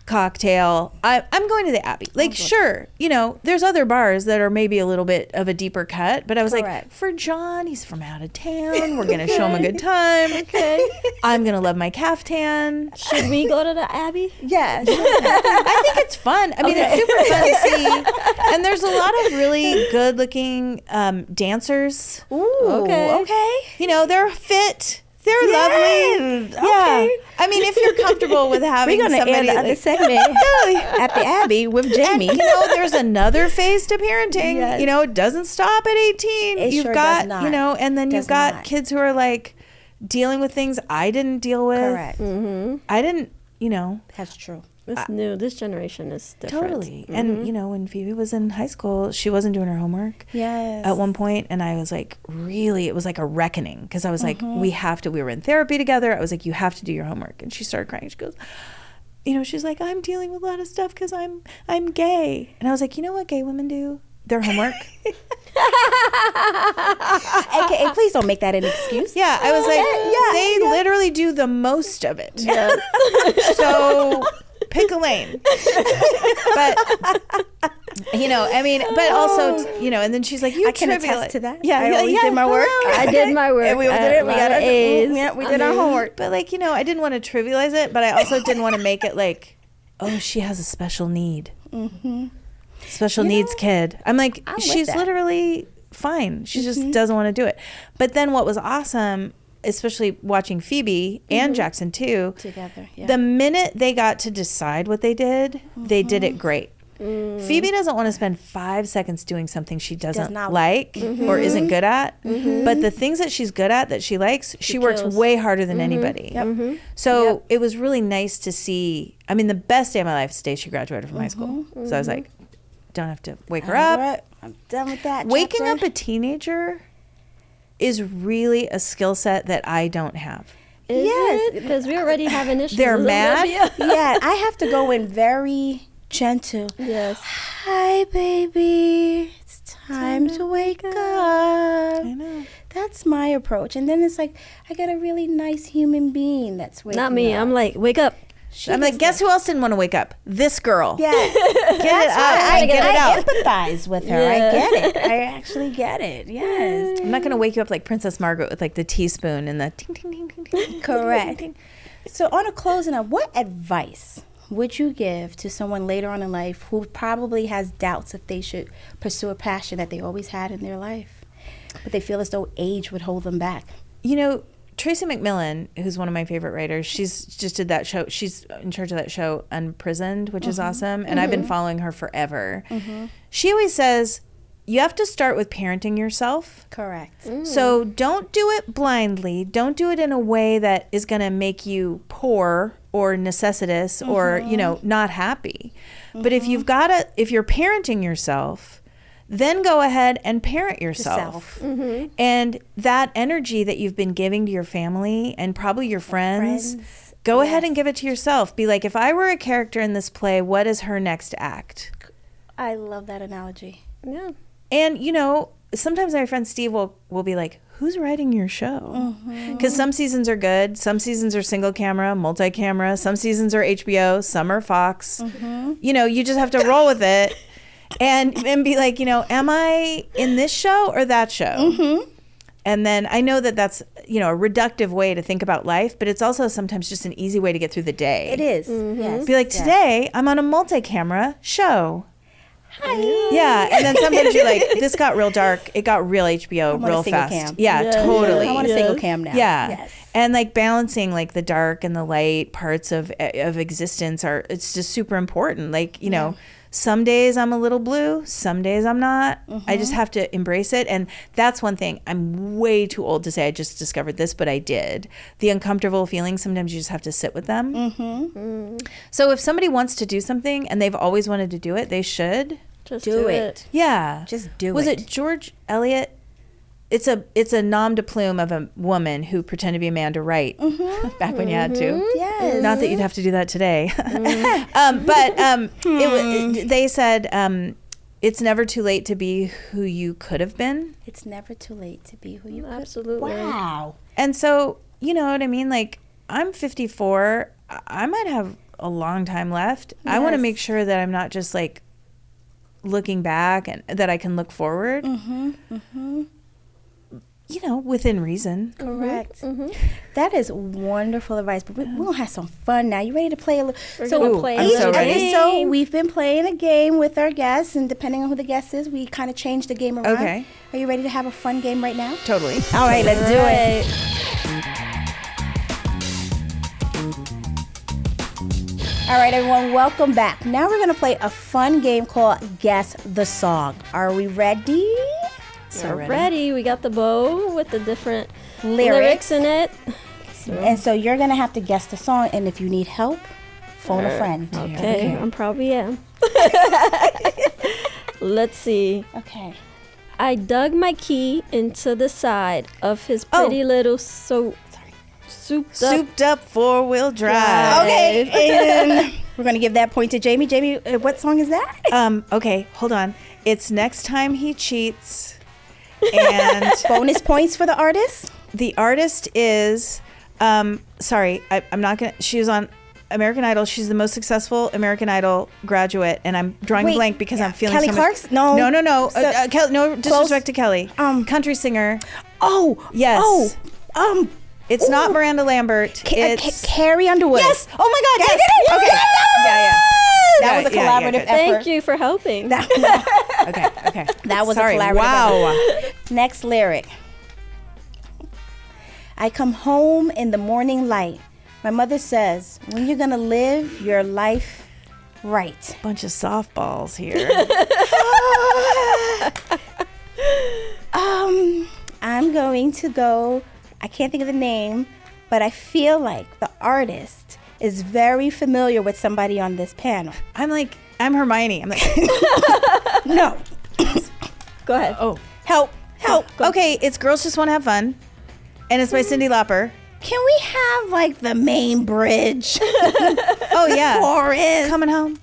cocktail. I'm going to the Abbey. Like, sure, you know, there's other bars that are maybe a little bit of a deeper cut, but I was like, for John, he's from out of town. We're going to show him a good time. Okay. I'm going to love my caftan. Should we go to the Abbey? Yeah. I think it's fun. I mean, it's super fun to see. And there's a lot of really good looking dancers. Ooh. Okay. You know, they're fit. They're lovely. Okay. Yeah. I mean, if you're comfortable with having We're gonna somebody air the other like, segment at the Abbey with Jamie. and, you know, there's another phase to parenting. Yes. You know, it doesn't stop at 18. It You've sure got, does not. you know, and then you've Does got not. kids who are like dealing with things I didn't deal with. Correct. I didn't, you know. That's true. It's new. This generation is different. Totally. And, you know, when Phoebe was in high school, she wasn't doing her homework Yes. at one point, and I was like, really, it was like a reckoning, because I was like, we were in therapy together. I was like, you have to do your homework. And she started crying. She goes, you know, she's like, I'm dealing with a lot of stuff because I'm gay. And I was like, you know what gay women do? Their homework. AKA, please don't make that an excuse. Yeah, I was like, they literally do the most of it. So pick a lane. But, you know, I mean, but also, you know, and then she's like, you I can trivial attest to that. Yeah, I always did my work. I did my work. And we did it. We got our A's. Yeah, we did our homework. But like, you know, I didn't want to trivialize it, but I also didn't want to make it like, oh, she has a special need. Special needs kid. I'm like, I'm with she's that. literally fine. She just doesn't want to do it. But then what was awesome, especially watching Phoebe and Jackson too, Together, yeah. the minute they got to decide what they did it great. Phoebe doesn't want to spend 5 seconds doing something she doesn't not- like or isn't good at. But the things that she's good at, that she likes, she works kills. way harder than anybody. So it was really nice to see. I mean, the best day of my life is the day she graduated from high school. So I was like, don't have to wake her up. Right. I'm done with that. Waking chapter. up a teenager is really a skill set that I don't have. Is Yes. it? Because we already have an issue. They're mad? Yeah, I have to go in very gentle. Yes. Hi, baby. It's time to wake up. I know. That's my approach. And then it's like, I got a really nice human being that's waking Not me. up. I'm like, wake up. I'm like, guess who else didn't want to wake up? This girl. Yeah. Get it out. I Get it out. empathize with her. Yeah. I get it. I actually get it. Yes. I'm not going to wake you up like Princess Margaret with like the teaspoon and the ting, ting, ting, ting, ting. Correct. So on a closing up, what advice would you give to someone later on in life who probably has doubts if they should pursue a passion that they always had in their life, but they feel as though age would hold them back? You know, Tracy McMillan, who's one of my favorite writers, she's just did that show. She's in charge of that show, Unprisoned, which is awesome. And I've been following her forever. She always says, you have to start with parenting yourself. Correct. So don't do it blindly. Don't do it in a way that is going to make you poor or necessitous or, you know, not happy. But if you're parenting yourself, then go ahead and parent yourself. And that energy that you've been giving to your family and probably your friends, go ahead and give it to yourself. Be like, if I were a character in this play, what is her next act? I love that analogy. Yeah. And, you know, sometimes my friend Steve will be like, who's writing your show? Because some seasons are good. Some seasons are single camera, multi-camera. Some seasons are HBO. Some are Fox. You know, you just have to roll with it and be like, you know, am I in this show or that show? And then I know that that's, you know, a reductive way to think about life, but it's also sometimes just an easy way to get through the day. It is. Yes. Be like, today I'm on a multi-camera show. Yeah, and then sometimes you're like, this got real dark. It got real HBO real fast. Cam. Yeah, totally. I want a single cam now. Yeah. Yes. And like balancing like the dark and the light parts of existence it's just super important. Like, you know, some days I'm a little blue, some days I'm not. I just have to embrace it. And that's one thing. I'm way too old to say I just discovered this, but I did. The uncomfortable feelings, sometimes you just have to sit with them. So if somebody wants to do something and they've always wanted to do it, they should. Just Do it. Yeah. Just do it. Was it George Eliot? It's a nom de plume of a woman who pretended to be a man to write back when you had to. Yes. Not that you'd have to do that today. They said it's never too late to be who you could have been. It's never too late to be who you Absolutely. Wow. And so, you know what I mean? Like, I'm 54. I might have a long time left. I want to make sure that I'm not just like looking back and that I can look forward. You know, within reason. Correct. That is wonderful advice. But we're going to have some fun now. You ready to play a little? We're gonna play I'm a so ready. So we've been playing a game with our guests, and depending on who the guest is, we kind of change the game around. Okay. Are you ready to have a fun game right now? Totally. All right, let's do it. All right, everyone, welcome back. Now we're going to play a fun game called Guess the Song. Are we ready? We're ready. We got the bow with the different Lyrics. lyrics in it. And so you're going to have to guess the song, and if you need help, phone a friend. Okay, I'm probably am. Let's see. Okay. I dug my key into the side of his pretty little souped up. four-wheel drive. Okay, and we're going to give that point to Jamie. Jamie, what song is that? Okay, hold on. It's Next Time He Cheats. And Bonus points for the artist? the artist is, sorry, I'm not going to, she was on American Idol. She's the most successful American Idol graduate. And I'm drawing a blank because I'm feeling Kelly so Clarkson? No. No. Kelly, no disrespect to Kelly. Country singer. Oh. Yes. Oh. It's not Miranda Lambert. It's Carrie Underwood. Yes. Oh my God. Yes. Yes. Okay. Yeah. That was a collaborative good. effort. Thank you for helping. Okay. That was Sorry. a collaborative Wow. effort. Next lyric. I come home in the morning light. My mother says, when you're going to live your life right. Bunch of softballs here. I'm going to go, I can't think of the name, but I feel like the artist is very familiar with somebody on this panel. I'm Hermione. I'm like, No. Go ahead. oh. Help. Okay, it's Girls Just Want to Have Fun. And it's by Cyndi Lauper. Can we have like the main bridge? Oh, yeah. Chorus. Coming home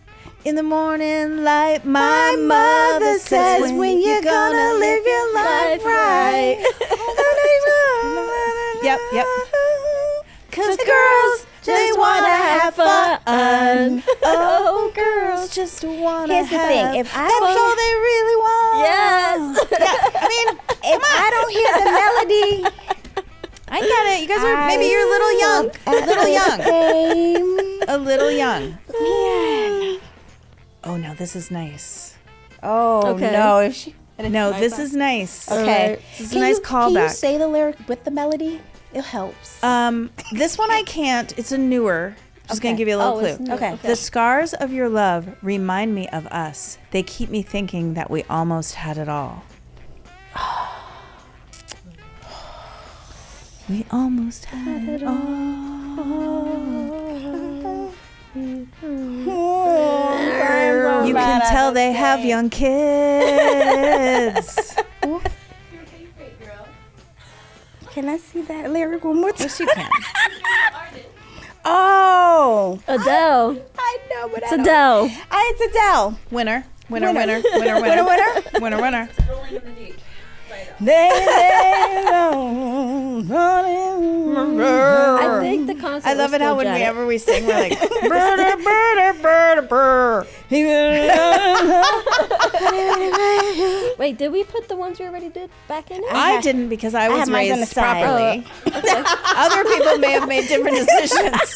in the morning light. My mother says, when you're gonna live your life right. Yep. Cause girls just wanna have fun. Oh, girls just wanna Here's the have. thing, if I that's don't- all they really want. Yes. Yeah, I mean, If I don't hear the melody, I get it. You guys are maybe you're a little young, a little young. Man. Oh no, this is nice. Oh Okay. no! If she, No, this is nice. okay. This is a nice Can you callback. say the lyric with the melody? It helps. This one I can't. It's a newer. Just gonna Okay. give you a little it's clue. new. Okay. The scars of your love remind me of us. They keep me thinking that we almost had it all. We almost had it all. You can tell they have young kids. Can I see that lyric one more time? Yes, you can. Oh, Adele. I know, but It's Adele. It's Adele. Winner. Winner. Winner. I think the concert. I love was it how still Janet. whenever we sing, we're like, "Brr, brr, brr, brr." Wait, did we put the ones we already did back in it? I didn't because I was had mine on the raised side. properly. Other people may have made different decisions.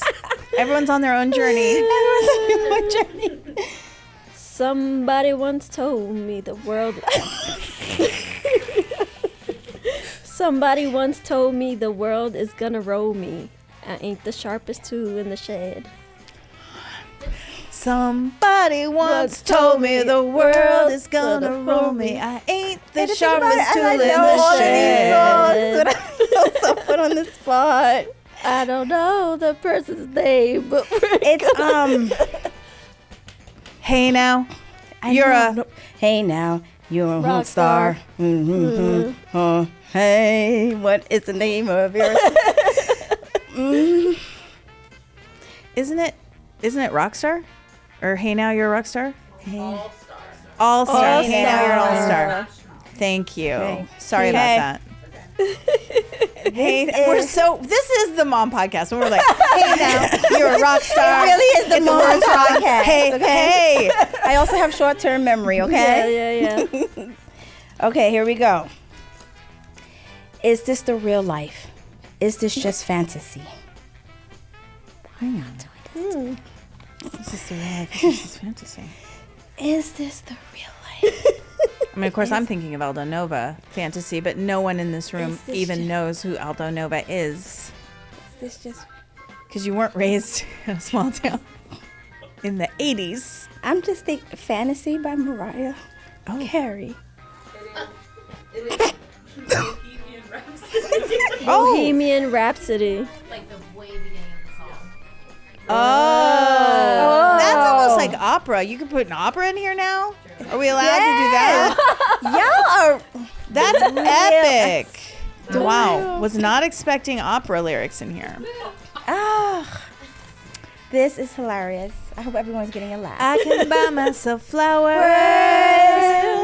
Everyone's on their own journey. Somebody once told me the world. Somebody once told me the world is gonna roll me. I ain't the sharpest tool in the shed. Somebody once told me the world is gonna roll me. I ain't the sharpest tool in the shed. So put on the spot. I don't know the person's name, but It's Hey now, Hey now, you're a rock Rockstar. star. Oh, hey, what is the name of your? isn't it Rockstar? Or Hey Now You're a Rockstar? All Star. Hey Now You're an All Star. Thank you. Okay. Sorry Okay. about that. Hey, this is the mom podcast. When we're like, hey now, you're a rock star. It really is the Get mom words right. podcast, Hey, okay? hey. I also have short-term memory. Okay. yeah. Okay, here we go. Is this the real life? Is this just fantasy? Hang on. This is the real life. This is fantasy. Is this the real life? I mean, of course, I'm thinking of Aldo Nova fantasy, but no one in this room this even just- knows who Aldo Nova is. Is this just? Because you weren't raised in a small town in the 80s. I'm just thinking fantasy by Mariah Carey. Bohemian Rhapsody. Like the way beginning of the song. Oh. That's almost like opera. You could put an opera in here now? Are we allowed to do that? Y'all are. That's epic. Wow. Was not expecting opera lyrics in here. This is hilarious. I hope everyone's getting a laugh. I can buy myself flowers.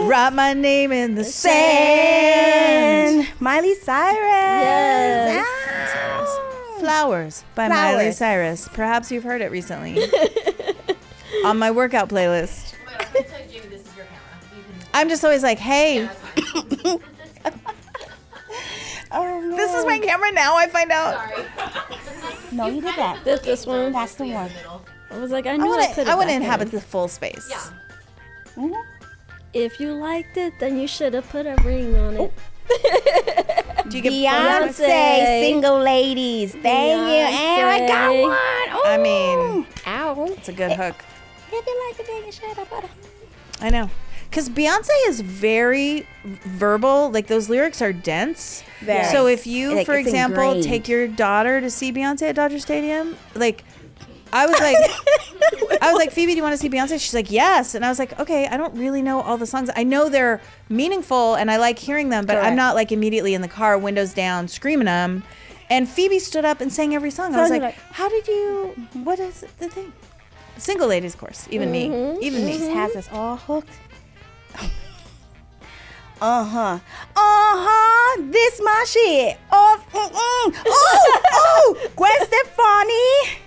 Write my name in the sand. Miley Cyrus. Yes. Ah. Flowers by Miley Flowers. Cyrus. Perhaps you've heard it recently. On my workout playlist. Wait, I'm gonna tell you, Jamie, this is your camera. You can. I'm just always like, hey, That's fine. Oh, no. this is my camera now, I find out. Sorry. No, you did that. This one. That's the one. Middle. I was like, I I knew I want could. to inhabit the full space. Yeah. Mhm. If you liked it, then you should have put a ring on it. Do you get Beyonce, single ladies. Thank you. And I got Beyonce. one. I mean, Ow. it's a good hook. If you like it, then you should have put a. I know. Because Beyonce is very verbal. Like, those lyrics are dense. Very. So if you, Like, for it's example, ingrained. take your daughter to see Beyonce at Dodger Stadium, like, I was like, Phoebe, do you want to see Beyonce? She's like, yes. And I was like, okay, I don't really know all the songs. I know they're meaningful and I like hearing them, but I'm Correct. not like immediately in the car, windows down, screaming them. And Phoebe stood up and sang every song. I was So like, you're like- how did you, what is the thing? Single ladies, of course. Even me. Even me. This has us all hooked. This my shit. Oh, Gwen Stefani.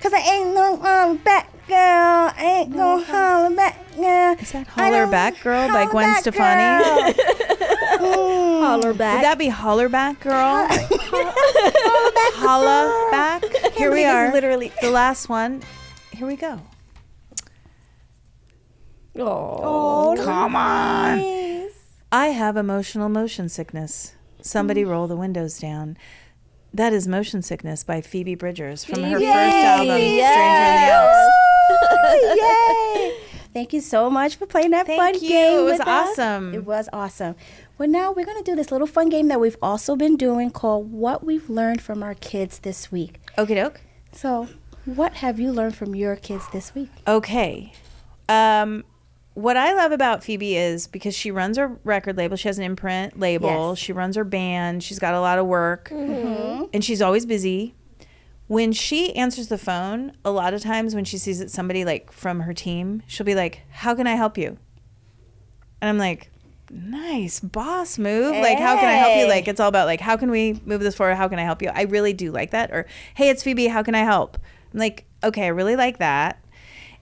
Cause I ain't no back girl. I ain't no holler back girl. Is that Holler Back Girl by Gwen Stefani? Holler back. Would that be Holler Back Girl? Holla Back. Here we are. Literally. The last one. Here we go. Oh, Come on. Please. I have emotional motion sickness. Somebody roll the windows down. That is Motion Sickness by Phoebe Bridgers from her first album, Stranger in the Alps. Yay! Thank you so much for playing that fun Thank you. game. It was with us. awesome. It was awesome. Well, now we're going to do this little fun game that we've also been doing called What We've Learned from Our Kids This Week. Okie doke. So, what have you learned from your kids this week? Okay. What I love about Phoebe is because she runs her record label. She has an imprint label. Yes. She runs her band. She's got a lot of work. And she's always busy. When she answers the phone, a lot of times when she sees it's somebody like from her team, she'll be like, "How can I help you?" And I'm like, nice boss move. Like, how can I help you? Like, it's all about like, how can we move this forward? How can I help you? I really do like that. Or, hey, it's Phoebe. How can I help? I'm like, okay, I really like that.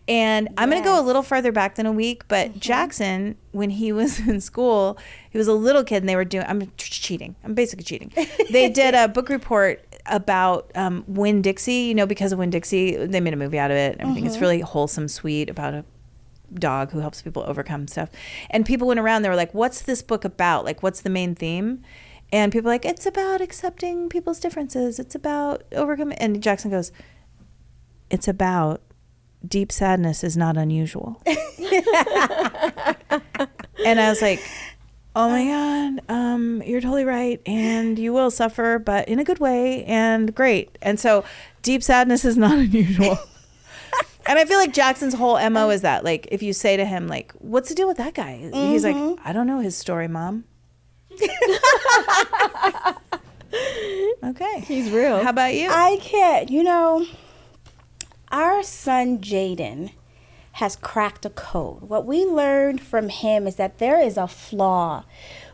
And I'm going to go a little farther back than a week, but Jackson, when he was in school, he was a little kid and they were doing, I'm cheating. I'm basically cheating. They did a book report about Winn-Dixie, you know, because of Winn-Dixie, they made a movie out of it and everything. It's really wholesome, sweet, about a dog who helps people overcome stuff. And people went around, they were like, what's this book about? Like, what's the main theme? And people were like, it's about accepting people's differences. It's about overcoming. And Jackson goes, it's about deep sadness is not unusual. And I was like, oh my God, you're totally right. And you will suffer, but in a good way and great. And so deep sadness is not unusual. And I feel like Jackson's whole MO is that, like, if you say to him, like, what's the deal with that guy? He's like, I don't know his story, Mom. Okay. he's real. How about you? I can't. You know, our son Jaden has cracked a code. What we learned from him is that there is a flaw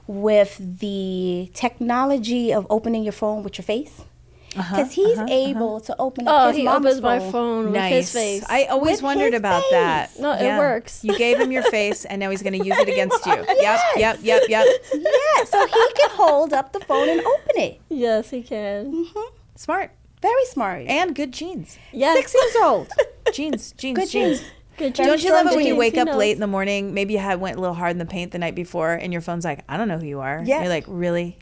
with the technology of opening your phone with your face. Because he's able to open up his he mom's opens my phone. phone with his face. I always With wondered his about face. that. No, it works. You gave him your face, and now he's going to use it against you. Yep. Yeah, so he can hold up the phone and open it. Yes, he can. Smart. Very smart. And good genes. Yes. 6 years old. Genes. Good genes. Good Don't you love it when you genes. wake He up knows. late in the morning, maybe you went a little hard in the paint the night before, and your phone's like, I don't know who you are. Yeah. You're like, really?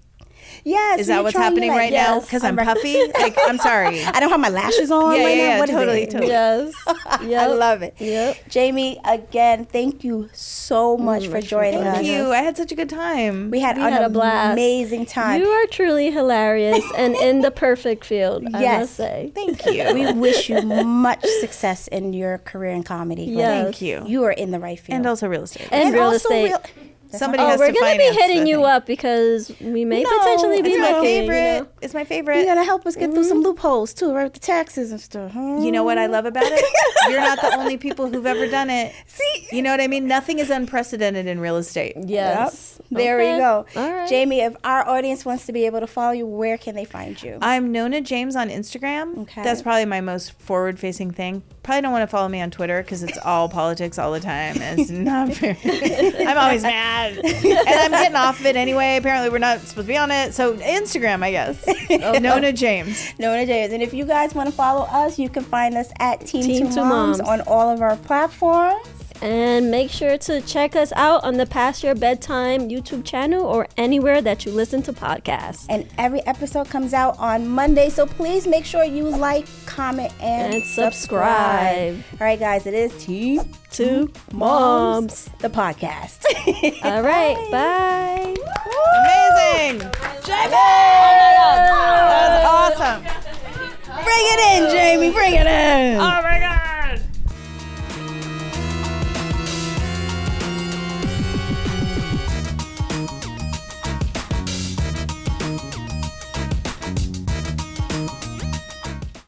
Yes. Is that what's happening right now? Because I'm puffy? Like, I'm sorry. I don't have my lashes on Yeah, right yeah, now. yeah, What is totally, it? totally. Yes. I Yep. love it. Yep. Jamie, again, thank you so much for joining us. Thank you. I had such a good time. We had had a blast. amazing time. You are truly hilarious and in the perfect field, I Yes. must say. Thank you. We wish you much success in your career in comedy. Yes. Thank you. You are in the right field. And also real estate. And real also estate. Somebody Oh, has we're to going to be finance hitting the you thing. up because we may No, potentially be it's It's my looking. favorite. You know? It's my You're favorite. going to help us get through some loopholes, too, right? With the taxes and stuff. Huh? You know what I love about it? You're not the only people who've ever done it. See? You know what I mean? Nothing is unprecedented in real estate. Yes. There Okay. you go. All right. Jamie, if our audience wants to be able to follow you, where can they find you? I'm Nona James on Instagram. Okay. That's probably my most forward-facing thing. Probably don't want to follow me on Twitter because it's all politics all the time. And it's not fair. I'm always mad. And I'm getting off of it anyway. Apparently, we're not supposed to be on it. So Instagram, I guess. Nona James. Nona James. And if you guys want to follow us, you can find us at Team2Moms TEAM2MOMS. on all of our platforms. And make sure to check us out on the Past Your Bedtime YouTube channel or anywhere that you listen to podcasts. And every episode comes out on Monday, so please make sure you like, comment, and subscribe. All right, guys, it is Team2MOMS. the podcast. All right. Bye. Amazing. That was awesome. Bring it in, Jamie. Bring it in. Oh, my God.